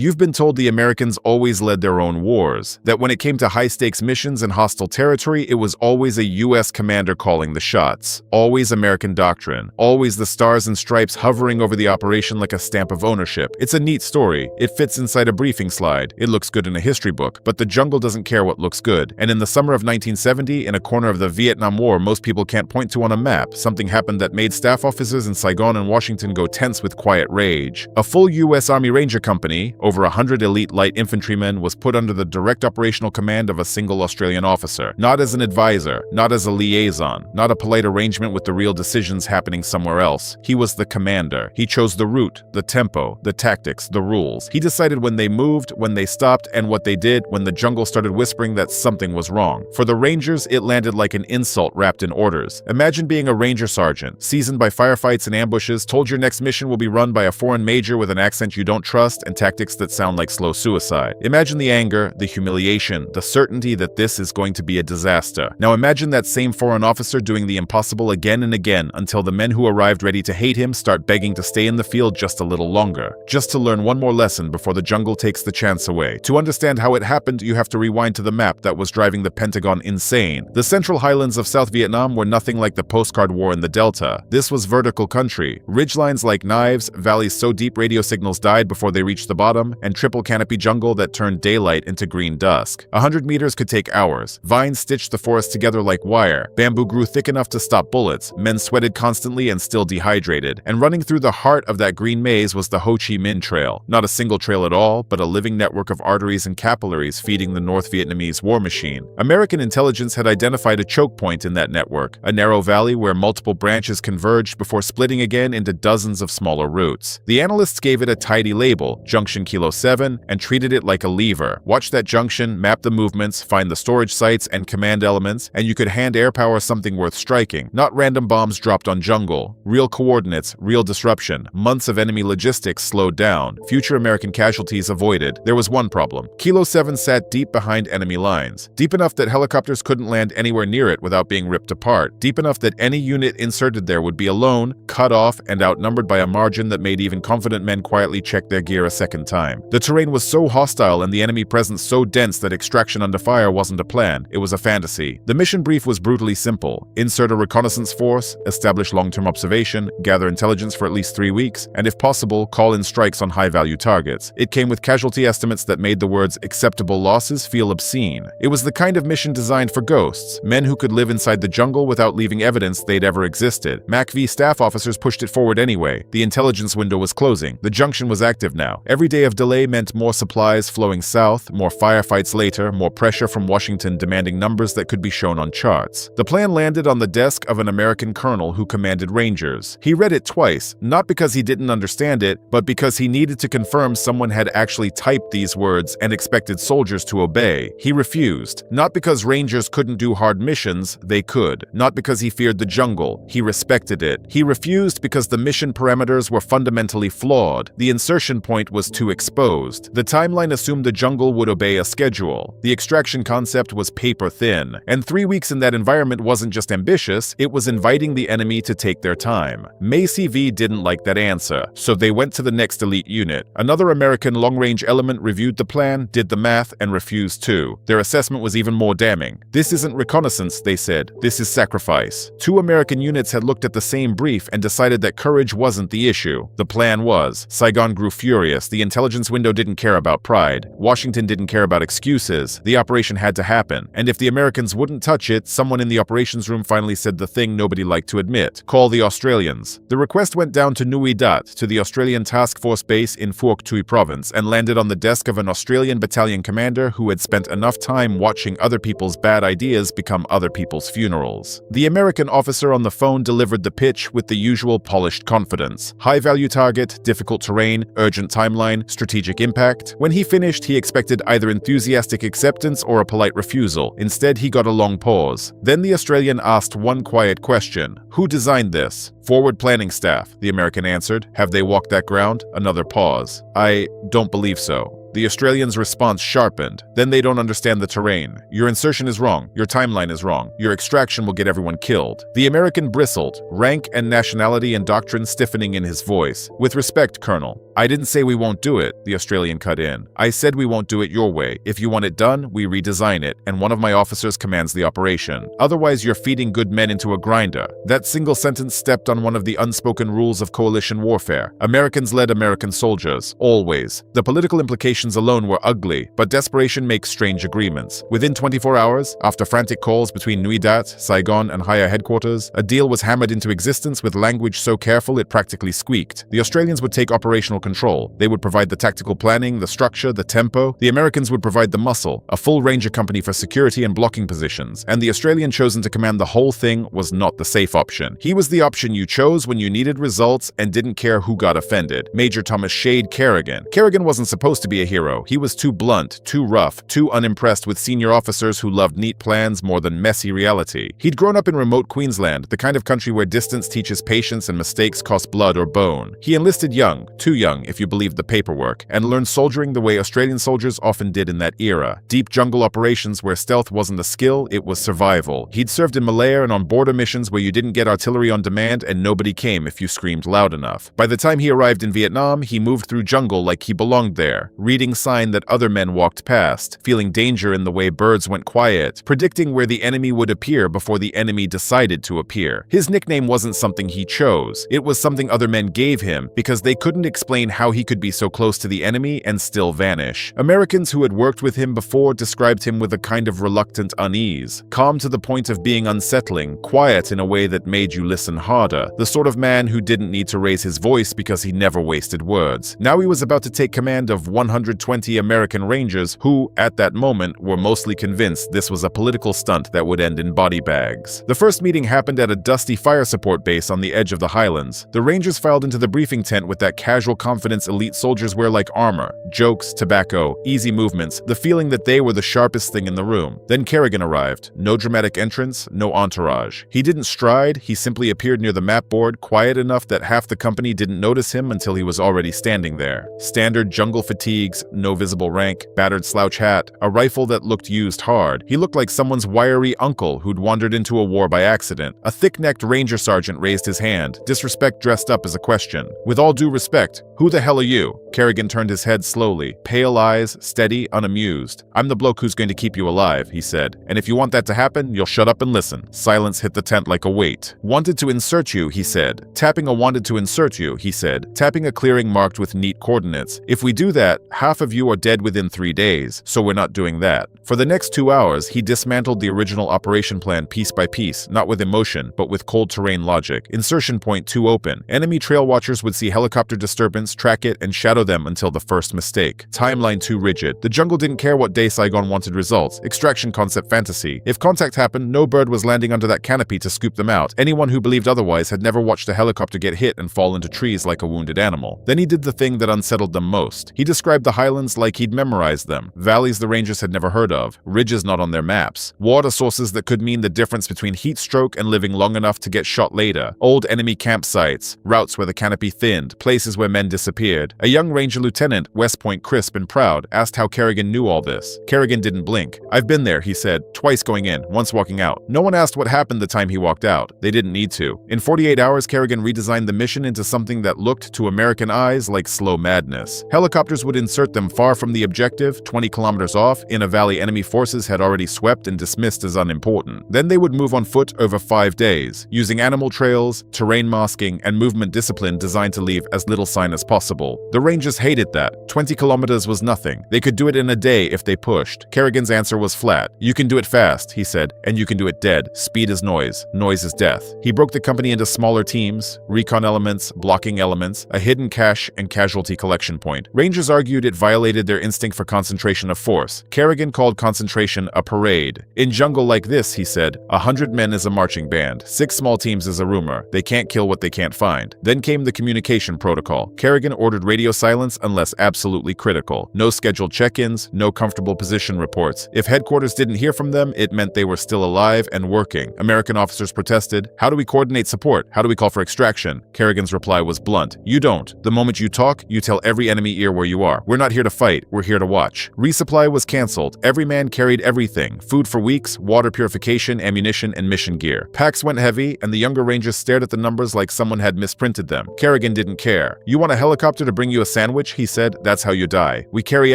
You've been told the Americans always led their own wars, that when it came to high-stakes missions in hostile territory, it was always a U.S. commander calling the shots. Always American doctrine. Always the stars and stripes hovering over the operation like a stamp of ownership. It's a neat story. It fits inside a briefing slide. It looks good in a history book, but the jungle doesn't care what looks good. And in the summer of 1970, in a corner of the Vietnam War most people can't point to on a map, something happened that made staff officers in Saigon and Washington go tense with quiet rage. A full U.S. Army Ranger company, over 100 elite light infantrymen, was put under the direct operational command of a single Australian officer. Not as an advisor, not as a liaison, not a polite arrangement with the real decisions happening somewhere else. He was the commander. He chose the route, the tempo, the tactics, the rules. He decided when they moved, when they stopped, and what they did when the jungle started whispering that something was wrong. For the Rangers, it landed like an insult wrapped in orders. Imagine being a Ranger sergeant, seasoned by firefights and ambushes, told your next mission will be run by a foreign major with an accent you don't trust and tactics that sound like slow suicide. Imagine the anger, the humiliation, the certainty that this is going to be a disaster. Now imagine that same foreign officer doing the impossible again and again until the men who arrived ready to hate him start begging to stay in the field just a little longer, just to learn one more lesson before the jungle takes the chance away. To understand how it happened, you have to rewind to the map that was driving the Pentagon insane. The central highlands of South Vietnam were nothing like the postcard war in the Delta. This was vertical country, ridgelines like knives, valleys so deep radio signals died before they reached the bottom, and triple canopy jungle that turned daylight into green dusk. 100 meters could take hours. Vines stitched the forest together like wire. Bamboo grew thick enough to stop bullets. Men sweated constantly and still dehydrated. And running through the heart of that green maze was the Ho Chi Minh Trail. Not a single trail at all, but a living network of arteries and capillaries feeding the North Vietnamese war machine. American intelligence had identified a choke point in that network, a narrow valley where multiple branches converged before splitting again into dozens of smaller routes. The analysts gave it a tidy label, Junction Kilo 7, and treated it like a lever. Watch that junction, map the movements, find the storage sites and command elements, and you could hand air power something worth striking. Not random bombs dropped on jungle. Real coordinates, real disruption. Months of enemy logistics slowed down. Future American casualties avoided. There was one problem. Kilo 7 sat deep behind enemy lines. Deep enough that helicopters couldn't land anywhere near it without being ripped apart. Deep enough that any unit inserted there would be alone, cut off, and outnumbered by a margin that made even confident men quietly check their gear a second time. The terrain was so hostile and the enemy presence so dense that extraction under fire wasn't a plan, it was a fantasy. The mission brief was brutally simple. Insert a reconnaissance force, establish long-term observation, gather intelligence for at least 3 weeks, and if possible, call in strikes on high-value targets. It came with casualty estimates that made the words acceptable losses feel obscene. It was the kind of mission designed for ghosts, men who could live inside the jungle without leaving evidence they'd ever existed. MACV staff officers pushed it forward anyway. The intelligence window was closing. The junction was active now. Every day of delay meant more supplies flowing south, more firefights later, more pressure from Washington demanding numbers that could be shown on charts. The plan landed on the desk of an American colonel who commanded Rangers. He read it twice, not because he didn't understand it, but because he needed to confirm someone had actually typed these words and expected soldiers to obey. He refused. Not because Rangers couldn't do hard missions, they could. Not because he feared the jungle, he respected it. He refused because the mission parameters were fundamentally flawed. The insertion point was too exposed. The timeline assumed the jungle would obey a schedule. The extraction concept was paper thin. And 3 weeks in that environment wasn't just ambitious, it was inviting the enemy to take their time. MACV didn't like that answer, so they went to the next elite unit. Another American long-range element reviewed the plan, did the math, and refused too. Their assessment was even more damning. This isn't reconnaissance, they said. This is sacrifice. 2 American units had looked at the same brief and decided that courage wasn't the issue. The plan was. Saigon grew furious. The intelligence window didn't care about pride. Washington didn't care about excuses. The operation had to happen. And if the Americans wouldn't touch it, someone in the operations room finally said the thing nobody liked to admit. Call the Australians. The request went down to Nui Dat, to the Australian Task Force base in Phuoc Tuy Province, and landed on the desk of an Australian battalion commander who had spent enough time watching other people's bad ideas become other people's funerals. The American officer on the phone delivered the pitch with the usual polished confidence. High-value target, difficult terrain, urgent timeline, strategic impact. When he finished, he expected either enthusiastic acceptance or a polite refusal. Instead, he got a long pause. Then the Australian asked one quiet question. Who designed this? Forward planning staff, the American answered. Have they walked that ground? Another pause. I don't believe so. The Australian's response sharpened. Then they don't understand the terrain. Your insertion is wrong. Your timeline is wrong. Your extraction will get everyone killed. The American bristled, rank and nationality and doctrine stiffening in his voice. With respect, Colonel, I didn't say we won't do it, the Australian cut in. I said we won't do it your way. If you want it done, we redesign it, and one of my officers commands the operation. Otherwise, you're feeding good men into a grinder. That single sentence stepped on one of the unspoken rules of coalition warfare. Americans led American soldiers, always. The political implications alone were ugly, but desperation makes strange agreements. Within 24 hours, after frantic calls between Nui Dat, Saigon, and higher headquarters, a deal was hammered into existence with language so careful it practically squeaked. The Australians would take operational control. They would provide the tactical planning, the structure, the tempo. The Americans would provide the muscle, a full Ranger company for security and blocking positions. And the Australian chosen to command the whole thing was not the safe option. He was the option you chose when you needed results and didn't care who got offended. Major Thomas Shade Kerrigan. Kerrigan wasn't supposed to be a hero. He was too blunt, too rough, too unimpressed with senior officers who loved neat plans more than messy reality. He'd grown up in remote Queensland, the kind of country where distance teaches patience and mistakes cost blood or bone. He enlisted young, too young if you believed the paperwork, and learned soldiering the way Australian soldiers often did in that era. Deep jungle operations where stealth wasn't a skill, it was survival. He'd served in Malaya and on border missions where you didn't get artillery on demand and nobody came if you screamed loud enough. By the time he arrived in Vietnam, he moved through jungle like he belonged there, reading sign that other men walked past, feeling danger in the way birds went quiet, predicting where the enemy would appear before the enemy decided to appear. His nickname wasn't something he chose. It was something other men gave him because they couldn't explain how he could be so close to the enemy and still vanish. Americans who had worked with him before described him with a kind of reluctant unease, calm to the point of being unsettling, quiet in a way that made you listen harder, the sort of man who didn't need to raise his voice because he never wasted words. Now he was about to take command of 120 American Rangers who, at that moment, were mostly convinced this was a political stunt that would end in body bags. The first meeting happened at a dusty fire support base on the edge of the Highlands. The Rangers filed into the briefing tent with that casual confidence elite soldiers wear like armor, jokes, tobacco, easy movements, the feeling that they were the sharpest thing in the room. Then Kerrigan arrived. No dramatic entrance, no entourage. He didn't stride, he simply appeared near the map board, quiet enough that half the company didn't notice him until he was already standing there. Standard jungle fatigues, no visible rank, battered slouch hat, a rifle that looked used hard. He looked like someone's wiry uncle who'd wandered into a war by accident. A thick-necked ranger sergeant raised his hand, disrespect dressed up as a question. With all due respect, who the hell are you? Kerrigan turned his head slowly, pale eyes, steady, unamused. I'm the bloke who's going to keep you alive, he said. And if you want that to happen, you'll shut up and listen. Silence hit the tent like a weight. Wanted to insert you, he said. Tapping a wanted to insert you, he said. Tapping a clearing marked with neat coordinates. If we do that, half of you are dead within 3 days, so we're not doing that. For the next 2 hours, he dismantled the original operation plan piece by piece, not with emotion, but with cold terrain logic. Insertion point 2 open. Enemy trail watchers would see helicopter disturbance, track it, and shadow them until the first mistake. Timeline too rigid. The jungle didn't care what day Saigon wanted results. Extraction concept fantasy. If contact happened, no bird was landing under that canopy to scoop them out. Anyone who believed otherwise had never watched a helicopter get hit and fall into trees like a wounded animal. Then he did the thing that unsettled them most. He described the Highlands like he'd memorized them. Valleys the Rangers had never heard of. Ridges not on their maps. Water sources that could mean the difference between heat stroke and living long enough to get shot later. Old enemy campsites. Routes where the canopy thinned. Places where men disappeared. A young Ranger Lieutenant, West Point crisp and proud, asked how Kerrigan knew all this. Kerrigan didn't blink. I've been there, he said, twice going in, once walking out. No one asked what happened the time he walked out. They didn't need to. In 48 hours, Kerrigan redesigned the mission into something that looked to American eyes like slow madness. Helicopters would insert them far from the objective, 20 kilometers off, in a valley enemy forces had already swept and dismissed as unimportant. Then they would move on foot over 5 days, using animal trails, terrain masking, and movement discipline designed to leave as little sign as possible. The Rangers hated that. 20 kilometers was nothing. They could do it in a day if they pushed. Kerrigan's answer was flat. You can do it fast, he said, and you can do it dead. Speed is noise. Noise is death. He broke the company into smaller teams, recon elements, blocking elements, a hidden cache and casualty collection point. Rangers argued it violated their instinct for concentration of force. Kerrigan called concentration a parade. In jungle like this, he said, 100 men is a marching band. 6 small teams is a rumor. They can't kill what they can't find. Then came the communication protocol. Kerrigan ordered radio silence unless absolutely critical. No scheduled check-ins, no comfortable position reports. If headquarters didn't hear from them, it meant they were still alive and working. American officers protested. How do we coordinate support? How do we call for extraction? Kerrigan's reply was blunt. You don't. The moment you talk, you tell every enemy ear where you are. We're We're not here to fight, we're here to watch. Resupply was canceled. Every man carried everything: food for weeks, water purification, ammunition, and mission gear. Packs went heavy, and the younger rangers stared at the numbers like someone had misprinted them. Kerrigan didn't care. "You want a helicopter to bring you a sandwich?" he said. "That's how you die. We carry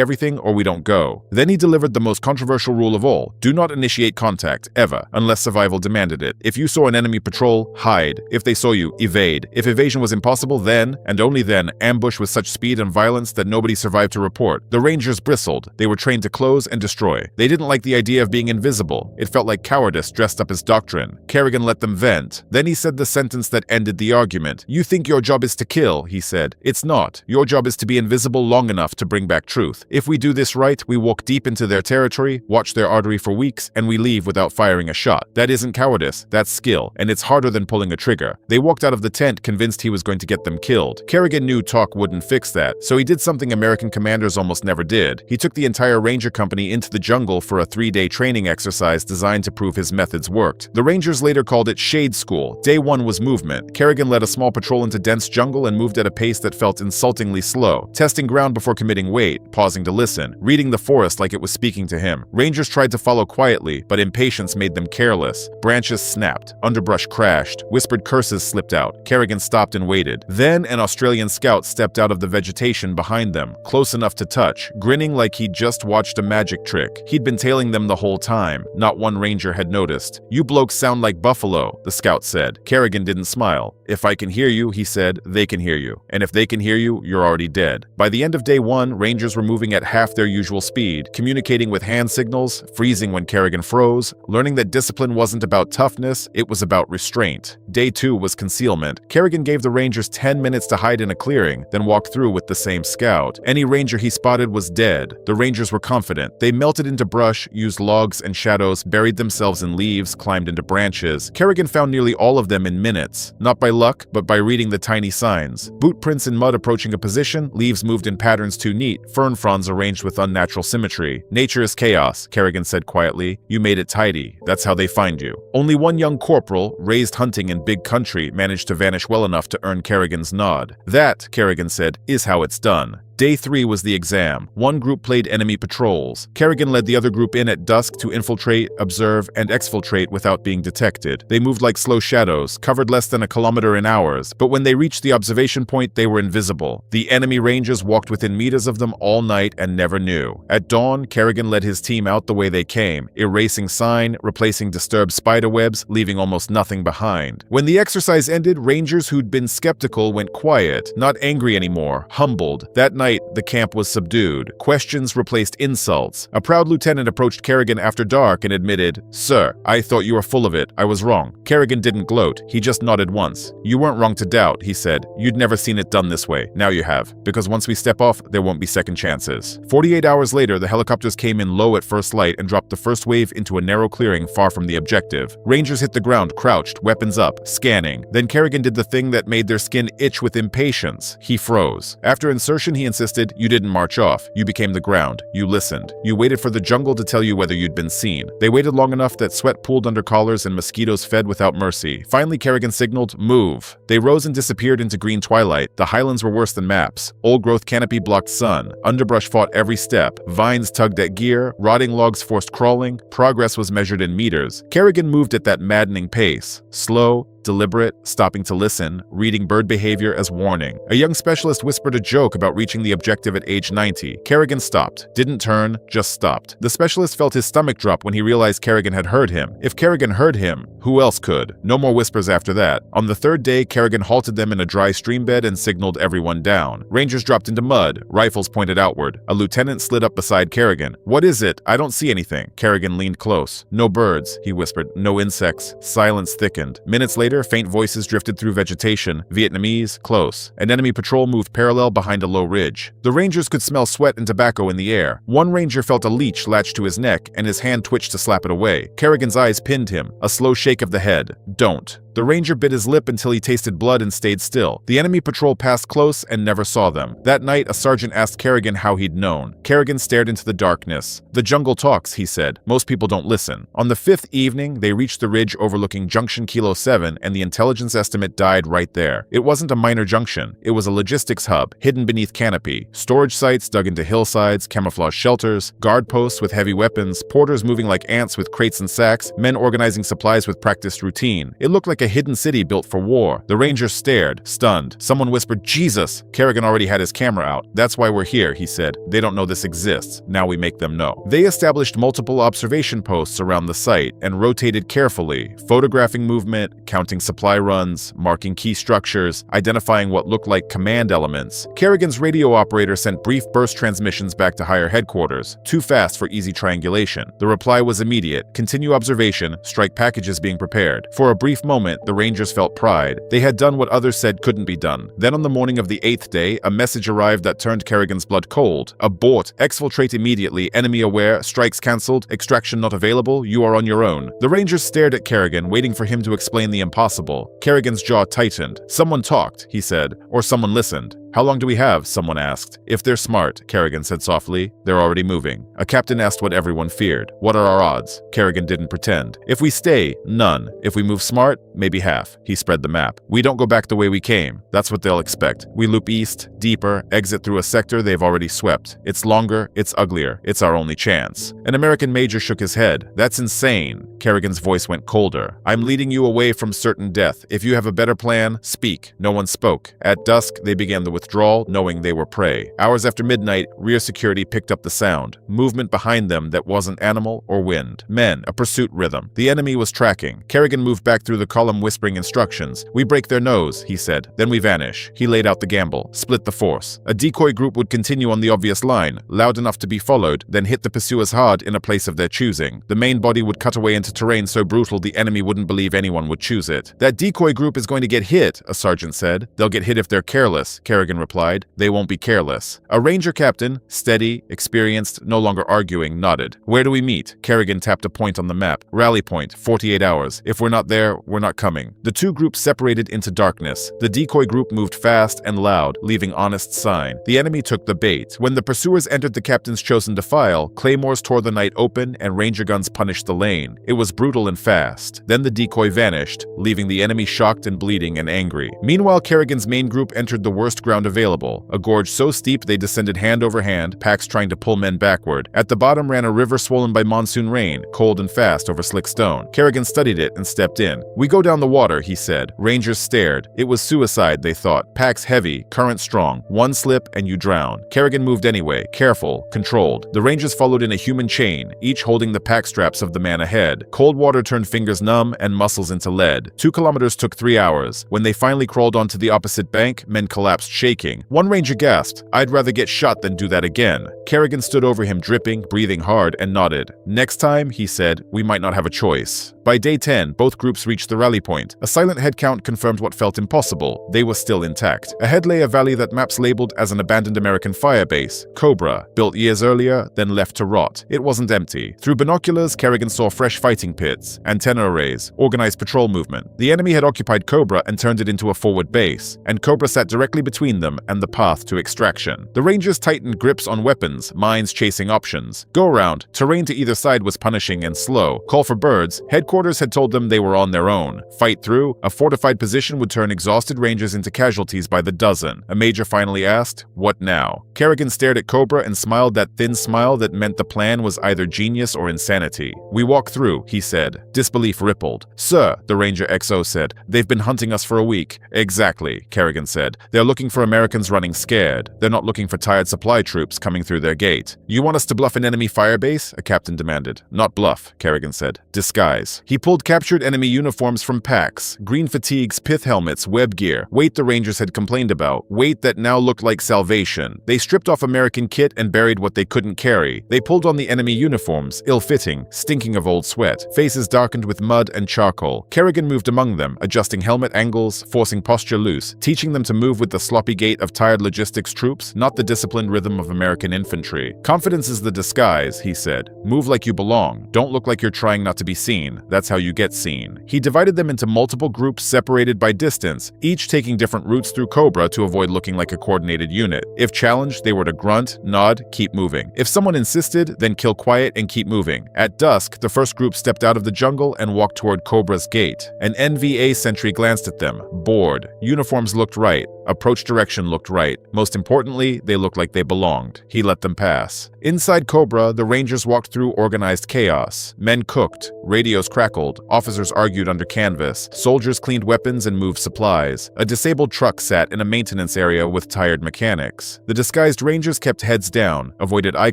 everything or we don't go." Then he delivered the most controversial rule of all: do not initiate contact, ever, unless survival demanded it. If you saw an enemy patrol, hide. If they saw you, evade. If evasion was impossible, then, and only then, ambush with such speed and violence that nobody survived to report. The rangers bristled. They were trained to close and destroy. They didn't like the idea of being invisible. It felt like cowardice dressed up as doctrine. Kerrigan let them vent. Then he said the sentence that ended the argument. "You think your job is to kill," he said. "It's not. Your job is to be invisible long enough to bring back truth. If we do this right, we walk deep into their territory, watch their artery for weeks, and we leave without firing a shot. That isn't cowardice, that's skill, and it's harder than pulling a trigger." They walked out of the tent convinced he was going to get them killed. Kerrigan knew talk wouldn't fix that, so he did something American commanders almost never did. He took the entire ranger company into the jungle for a 3-day training exercise designed to prove his methods worked. The rangers later called it Shade School. Day 1 was movement. Kerrigan led a small patrol into dense jungle and moved at a pace that felt insultingly slow, testing ground before committing weight, pausing to listen, reading the forest like it was speaking to him. Rangers tried to follow quietly, but impatience made them careless. Branches snapped, underbrush crashed, whispered curses slipped out. Kerrigan stopped and waited. Then an Australian scout stepped out of the vegetation behind them, close enough to touch, grinning like he'd just watched a magic trick. He'd been tailing them the whole time. Not one ranger had noticed. "You blokes sound like buffalo," the scout said. Kerrigan didn't smile. "If I can hear you," he said, "they can hear you. And if they can hear you, you're already dead." By the end of day 1, rangers were moving at half their usual speed, communicating with hand signals, freezing when Kerrigan froze, learning that discipline wasn't about toughness, it was about restraint. Day 2 was concealment. Kerrigan gave the rangers 10 minutes to hide in a clearing, then walk through with the same scout. Any ranger he spotted was dead. The rangers were confident. They melted into brush, used logs and shadows, buried themselves in leaves, climbed into branches. Kerrigan found nearly all of them in minutes, not by luck, but by reading the tiny signs. Boot prints in mud approaching a position, leaves moved in patterns too neat, fern fronds arranged with unnatural symmetry. "Nature is chaos," Kerrigan said quietly. "You made it tidy. That's how they find you." Only one young corporal, raised hunting in big country, managed to vanish well enough to earn Kerrigan's nod. "That," Kerrigan said, "is how it's done." Day 3 was the exam. One group played enemy patrols. Kerrigan led the other group in at dusk to infiltrate, observe, and exfiltrate without being detected. They moved like slow shadows, covered less than a kilometer in hours, but when they reached the observation point, they were invisible. The enemy rangers walked within meters of them all night and never knew. At dawn, Kerrigan led his team out the way they came, erasing sign, replacing disturbed spiderwebs, leaving almost nothing behind. When the exercise ended, rangers who'd been skeptical went quiet, not angry anymore, humbled. That night, the camp was subdued. Questions replaced insults. A proud lieutenant approached Kerrigan after dark and admitted, "Sir, I thought you were full of it. I was wrong." Kerrigan didn't gloat. He just nodded once. "You weren't wrong to doubt," he said. "You'd never seen it done this way. Now you have. Because once we step off, there won't be second chances." 48 hours later, the helicopters came in low at first light and dropped the first wave into a narrow clearing far from the objective. Rangers hit the ground, crouched, weapons up, scanning. Then Kerrigan did the thing that made their skin itch with impatience. He froze. After insertion, he insisted, "You didn't march off. You became the ground. You listened. You waited for the jungle to tell you whether you'd been seen." They waited long enough that sweat pooled under collars and mosquitoes fed without mercy. Finally, Kerrigan signaled, "Move." They rose and disappeared into green twilight. The highlands were worse than maps. Old-growth canopy blocked sun. Underbrush fought every step. Vines tugged at gear. Rotting logs forced crawling. Progress was measured in meters. Kerrigan moved at that maddening pace. Slow, deliberate, stopping to listen, reading bird behavior as warning. A young specialist whispered a joke about reaching the objective at age 90. Kerrigan stopped. Didn't turn, just stopped. The specialist felt his stomach drop when he realized Kerrigan had heard him. If Kerrigan heard him, who else could? No more whispers after that. On the 3rd day, Kerrigan halted them in a dry stream bed and signaled everyone down. Rangers dropped into mud, rifles pointed outward. A lieutenant slid up beside Kerrigan. "What is it? I don't see anything." Kerrigan leaned close. "No birds," he whispered. "No insects." Silence thickened. Minutes later, faint voices drifted through vegetation. Vietnamese, close. An enemy patrol moved parallel behind a low ridge. The rangers could smell sweat and tobacco in the air. One ranger felt a leech latched to his neck, and his hand twitched to slap it away. Kerrigan's eyes pinned him. A slow shake of the head. "Don't." The ranger bit his lip until he tasted blood and stayed still. The enemy patrol passed close and never saw them. That night, a sergeant asked Kerrigan how he'd known. Kerrigan stared into the darkness. "The jungle talks," he said. "Most people don't listen." On the 5th evening, they reached the ridge overlooking Junction Kilo 7, and the intelligence estimate died right there. It wasn't a minor junction. It was a logistics hub, hidden beneath canopy. Storage sites dug into hillsides, camouflage shelters, guard posts with heavy weapons, porters moving like ants with crates and sacks, men organizing supplies with practiced routine. It looked like a hidden city built for war. The rangers stared, stunned. Someone whispered, "Jesus!" Kerrigan already had his camera out. "That's why we're here," he said. "They don't know this exists. Now we make them know." They established multiple observation posts around the site and rotated carefully, photographing movement, counting supply runs, marking key structures, identifying what looked like command elements. Kerrigan's radio operator sent brief burst transmissions back to higher headquarters, too fast for easy triangulation. The reply was immediate: "Continue observation, strike packages being prepared." For a brief moment, the rangers felt pride. They had done what others said couldn't be done. Then on the morning of the 8th day, a message arrived that turned Kerrigan's blood cold. "Abort, exfiltrate immediately, enemy aware, strikes cancelled, extraction not available, you are on your own." The rangers stared at Kerrigan, waiting for him to explain the impossible. Kerrigan's jaw tightened. "Someone talked," he said, "or someone listened." "How long do we have?" someone asked. "If they're smart," Kerrigan said softly, "they're already moving." A captain asked what everyone feared. "What are our odds?" Kerrigan didn't pretend. "If we stay, none. If we move smart, maybe half." He spread the map. "We don't go back the way we came. That's what they'll expect. We loop east, deeper, exit through a sector they've already swept. It's longer, it's uglier, it's our only chance." An American major shook his head. "That's insane." Kerrigan's voice went colder. "I'm leading you away from certain death. If you have a better plan, speak." No one spoke. At dusk, they began the withdrawal, knowing they were prey. Hours after midnight, rear security picked up the sound. Movement behind them that wasn't animal or wind. Men, a pursuit rhythm. The enemy was tracking. Kerrigan moved back through the column whispering instructions. "We break their nose," he said. "Then we vanish." He laid out the gamble. Split the force. A decoy group would continue on the obvious line, loud enough to be followed, then hit the pursuers hard in a place of their choosing. The main body would cut away into terrain so brutal the enemy wouldn't believe anyone would choose it. "That decoy group is going to get hit," a sergeant said. "They'll get hit if they're careless," Kerrigan replied. "They won't be careless." A ranger captain, steady, experienced, no longer arguing, nodded. "Where do we meet?" Kerrigan tapped a point on the map. "Rally point, 48 hours. If we're not there, we're not coming." The two groups separated into darkness. The decoy group moved fast and loud, leaving honest sign. The enemy took the bait. When the pursuers entered the captain's chosen defile, claymores tore the night open and ranger guns punished the lane. It was brutal and fast. Then the decoy vanished, leaving the enemy shocked and bleeding and angry. Meanwhile, Kerrigan's main group entered the worst ground available, a gorge so steep they descended hand over hand, packs trying to pull men backward. At the bottom ran a river swollen by monsoon rain, cold and fast over slick stone. Kerrigan studied it and stepped in. "We go down the water," he said. Rangers stared. It was suicide, they thought. Packs heavy, current strong. One slip and you drown. Kerrigan moved anyway, careful, controlled. The rangers followed in a human chain, each holding the pack straps of the man ahead. Cold water turned fingers numb and muscles into lead. 2 kilometers took 3 hours. When they finally crawled onto the opposite bank, men collapsed shaking. One ranger gasped, "I'd rather get shot than do that again." Kerrigan stood over him dripping, breathing hard, and nodded. "Next time," he said, "we might not have a choice." By day 10, both groups reached the rally point. A silent headcount confirmed what felt impossible. They were still intact. Ahead lay a valley that maps labeled as an abandoned American firebase, Cobra, built years earlier, then left to rot. It wasn't empty. Through binoculars, Kerrigan saw fresh fighting pits, antenna arrays, organized patrol movement. The enemy had occupied Cobra and turned it into a forward base, and Cobra sat directly between them and the path to extraction. The rangers tightened grips on weapons, minds chasing options. Go around. Terrain to either side was punishing and slow. Call for birds. Headquarters had told them they were on their own. Fight through. A fortified position would turn exhausted rangers into casualties by the dozen. A major finally asked, "What now?" Kerrigan stared at Cobra and smiled that thin smile that meant the plan was either genius or insanity. "We walk through," he said. Disbelief rippled. "Sir," the Ranger XO said, "they've been hunting us for a week." "Exactly," Kerrigan said. "They're looking for Americans running scared. They're not looking for tired supply troops coming through their gate." "You want us to bluff an enemy firebase?" a captain demanded. "Not bluff," Kerrigan said. "Disguise." He pulled captured enemy uniforms from packs, green fatigues, pith helmets, web gear, weight the Rangers had complained about, weight that now looked like salvation. They stripped off American kit and buried what they couldn't carry. They pulled on the enemy uniforms, ill-fitting, stinking of old sweat, faces darkened with mud and charcoal. Kerrigan moved among them, adjusting helmet angles, forcing posture loose, teaching them to move with the sloppy gait of tired logistics troops, not the disciplined rhythm of American infantry. "Confidence is the disguise," he said. "Move like you belong. Don't look like you're trying not to be seen. That's how you get seen. He divided them into multiple groups separated by distance, each taking different routes through Cobra to avoid looking like a coordinated unit. If challenged, they were to grunt, nod, keep moving. If someone insisted, then kill quiet and keep moving. At dusk, the first group stepped out of the jungle and walked toward Cobra's gate. An NVA sentry glanced at them, bored. Uniforms looked right. Approach direction looked right. Most importantly, they looked like they belonged. He let them pass. Inside Cobra, the Rangers walked through organized chaos. Men cooked, radios crackled, officers argued under canvas, soldiers cleaned weapons and moved supplies. A disabled truck sat in a maintenance area with tired mechanics. The disguised Rangers kept heads down, avoided eye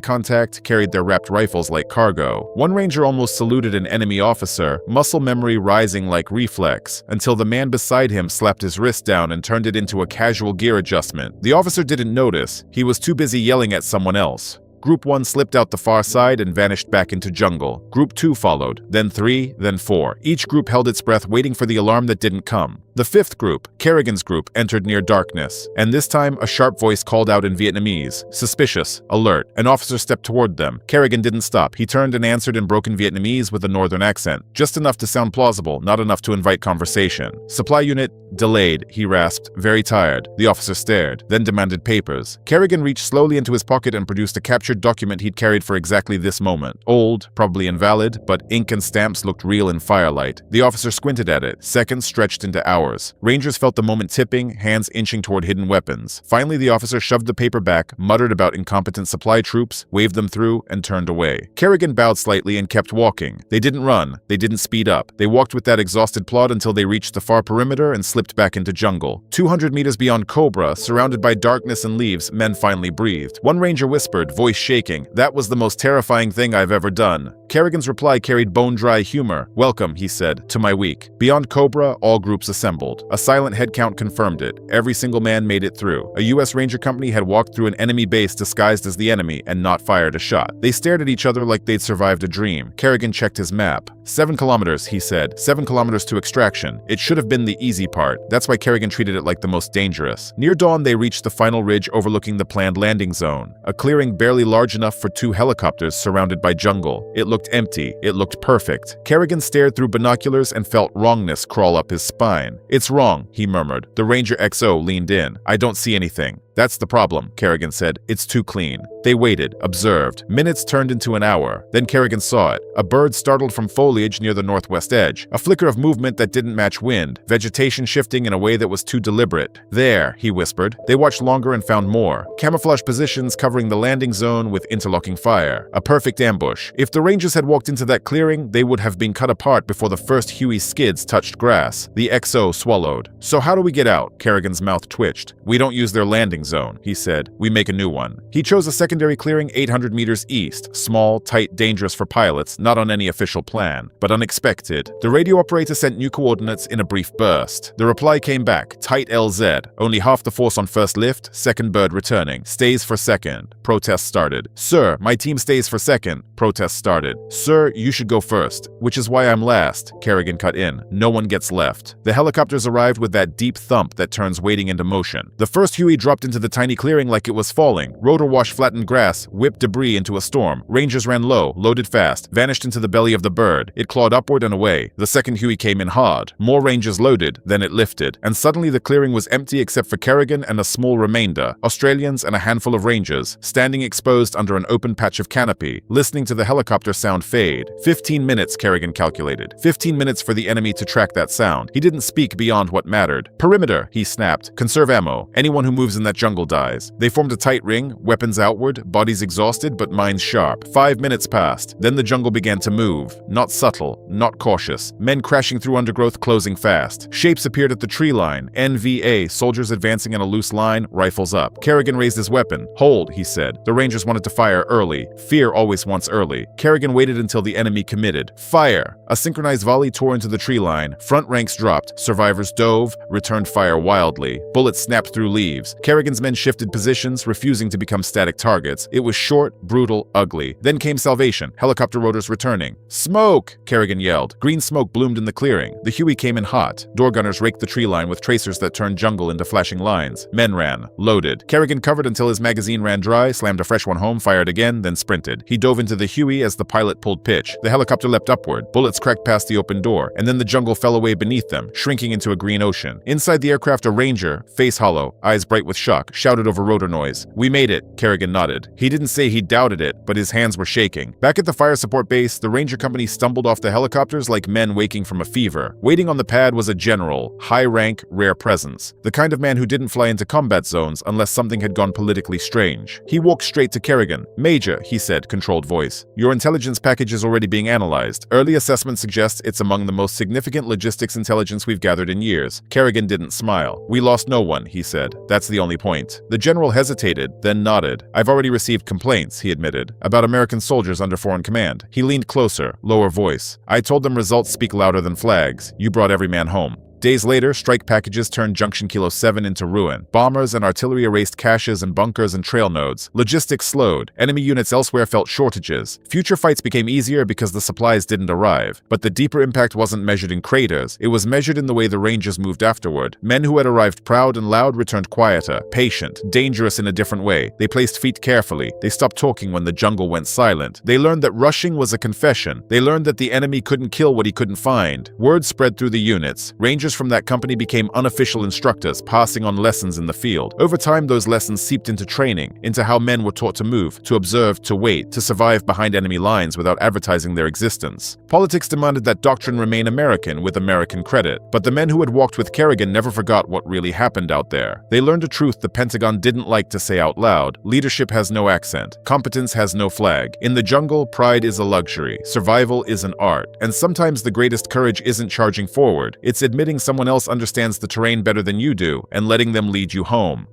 contact, carried their wrapped rifles like cargo. One Ranger almost saluted an enemy officer, muscle memory rising like reflex, until the man beside him slapped his wrist down and turned it into a casual gear adjustment. The officer didn't notice. He was too busy yelling at someone else. Group 1 slipped out the far side and vanished back into jungle. Group 2 followed, then 3, then 4. Each group held its breath waiting for the alarm that didn't come. The fifth group, Kerrigan's group, entered near darkness, and this time a sharp voice called out in Vietnamese, "Suspicious, alert." An officer stepped toward them. Kerrigan didn't stop. He turned and answered in broken Vietnamese with a northern accent, just enough to sound plausible, not enough to invite conversation. "Supply unit, delayed," he rasped, very tired. The officer stared, then demanded papers. Kerrigan reached slowly into his pocket and produced a captured document he'd carried for exactly this moment. Old, probably invalid, but ink and stamps looked real in firelight. The officer squinted at it. Seconds stretched into hours. Rangers felt the moment tipping, hands inching toward hidden weapons. Finally, the officer shoved the paper back, muttered about incompetent supply troops, waved them through, and turned away. Kerrigan bowed slightly and kept walking. They didn't run. They didn't speed up. They walked with that exhausted plod until they reached the far perimeter and slipped back into jungle. 200 meters beyond Cobra, surrounded by darkness and leaves, men finally breathed. One ranger whispered, voice shaking, "That was the most terrifying thing I've ever done." Kerrigan's reply carried bone-dry humor. "Welcome," he said, "to my week." Beyond Cobra, all groups assembled. A silent head count confirmed it. Every single man made it through. A U.S. Ranger company had walked through an enemy base disguised as the enemy and not fired a shot. They stared at each other like they'd survived a dream. Kerrigan checked his map. 7 kilometers, he said. 7 kilometers to extraction. It should have been the easy part. That's why Kerrigan treated it like the most dangerous. Near dawn, they reached the final ridge overlooking the planned landing zone. A clearing barely large enough for 2 helicopters surrounded by jungle. It looked empty. It looked perfect. Kerrigan stared through binoculars and felt wrongness crawl up his spine. "It's wrong," he murmured. The Ranger XO leaned in. "I don't see anything." "That's the problem," Kerrigan said. "It's too clean." They waited, observed. Minutes turned into an hour. Then Kerrigan saw it. A bird startled from foliage near the northwest edge. A flicker of movement that didn't match wind. Vegetation shifting in a way that was too deliberate. "There," he whispered. They watched longer and found more. Camouflage positions covering the landing zone with interlocking fire. A perfect ambush. If the Rangers had walked into that clearing, they would have been cut apart before the first Huey skids touched grass. The XO swallowed. "So how do we get out?" Kerrigan's mouth twitched. "We don't use their landing zone," he said. "We make a new one." He chose a secondary clearing 800 meters east, small, tight, dangerous for pilots, not on any official plan, but unexpected. The radio operator sent new coordinates in a brief burst. The reply came back, tight LZ, only half the force on first lift, second bird returning, stays for second. Protests started. "Sir, my team stays for second." Protests started. "Sir, you should go first," "Which is why I'm last." Kerrigan cut in. "No one gets left." The helicopters arrived with that deep thump that turns waiting into motion. The first Huey dropped into the tiny clearing like it was falling. Rotor wash flattened grass, whipped debris into a storm. Rangers ran low, loaded fast, vanished into the belly of the bird. It clawed upward and away. The second Huey came in hard. More Rangers loaded, then it lifted. And suddenly the clearing was empty except for Kerrigan and a small remainder, Australians and a handful of Rangers, standing exposed under an open patch of canopy, listening to the helicopter sound fade. 15 minutes, Kerrigan calculated. 15 minutes for the enemy to track that sound. He didn't speak beyond what mattered. "Perimeter," he snapped. "Conserve ammo. Anyone who moves in that jungle dies." They formed a tight ring, weapons outward, bodies exhausted but minds sharp. 5 minutes passed. Then the jungle began to move. Not subtle, not cautious. Men crashing through undergrowth, closing fast. Shapes appeared at the tree line. NVA, soldiers advancing in a loose line, rifles up. Kerrigan raised his weapon. "Hold," he said. The Rangers wanted to fire early. Fear always wants early. Kerrigan waited until the enemy committed. "Fire!" A synchronized volley tore into the tree line. Front ranks dropped. Survivors dove, returned fire wildly. Bullets snapped through leaves. Kerrigan's men shifted positions, refusing to become static targets. It was short, brutal, ugly. Then came salvation. Helicopter rotors returning. "Smoke!" Kerrigan yelled. Green smoke bloomed in the clearing. The Huey came in hot. Door gunners raked the tree line with tracers that turned jungle into flashing lines. Men ran, loaded. Kerrigan covered until his magazine ran dry, slammed a fresh one home, fired again, then sprinted. He dove into the the Huey as the pilot pulled pitch. The helicopter leapt upward, bullets cracked past the open door, and then the jungle fell away beneath them, shrinking into a green ocean. Inside the aircraft, a ranger, face hollow, eyes bright with shock, shouted over rotor noise. "We made it," Kerrigan nodded. He didn't say he doubted it, but his hands were shaking. Back at the fire support base, the ranger company stumbled off the helicopters like men waking from a fever. Waiting on the pad was a general, high-rank, rare presence. The kind of man who didn't fly into combat zones unless something had gone politically strange. He walked straight to Kerrigan. "Major," he said, controlled voice. "Your intelligence package is already being analyzed. Early assessment suggests it's among the most significant logistics intelligence we've gathered in years." Kerrigan didn't smile. "We lost no one," he said. "That's the only point." The general hesitated, then nodded. "I've already received complaints," he admitted, "about American soldiers under foreign command." He leaned closer, lower voice. "I told them results speak louder than flags. You brought every man home." Days later, strike packages turned Junction Kilo 7 into ruin. Bombers and artillery erased caches and bunkers and trail nodes. Logistics slowed. Enemy units elsewhere felt shortages. Future fights became easier because the supplies didn't arrive. But the deeper impact wasn't measured in craters. It was measured in the way the Rangers moved afterward. Men who had arrived proud and loud returned quieter, patient, dangerous in a different way. They placed feet carefully. They stopped talking when the jungle went silent. They learned that rushing was a confession. They learned that the enemy couldn't kill what he couldn't find. Word spread through the units. Rangers from that company became unofficial instructors, passing on lessons in the field. Over time, those lessons seeped into training, into how men were taught to move, to observe, to wait, to survive behind enemy lines without advertising their existence. Politics demanded that doctrine remain American with American credit, but the men who had walked with Kerrigan never forgot what really happened out there. They learned a truth the Pentagon didn't like to say out loud. Leadership has no accent. Competence has no flag. In the jungle, pride is a luxury. Survival is an art. And sometimes the greatest courage isn't charging forward. It's admitting someone else understands the terrain better than you do and letting them lead you home.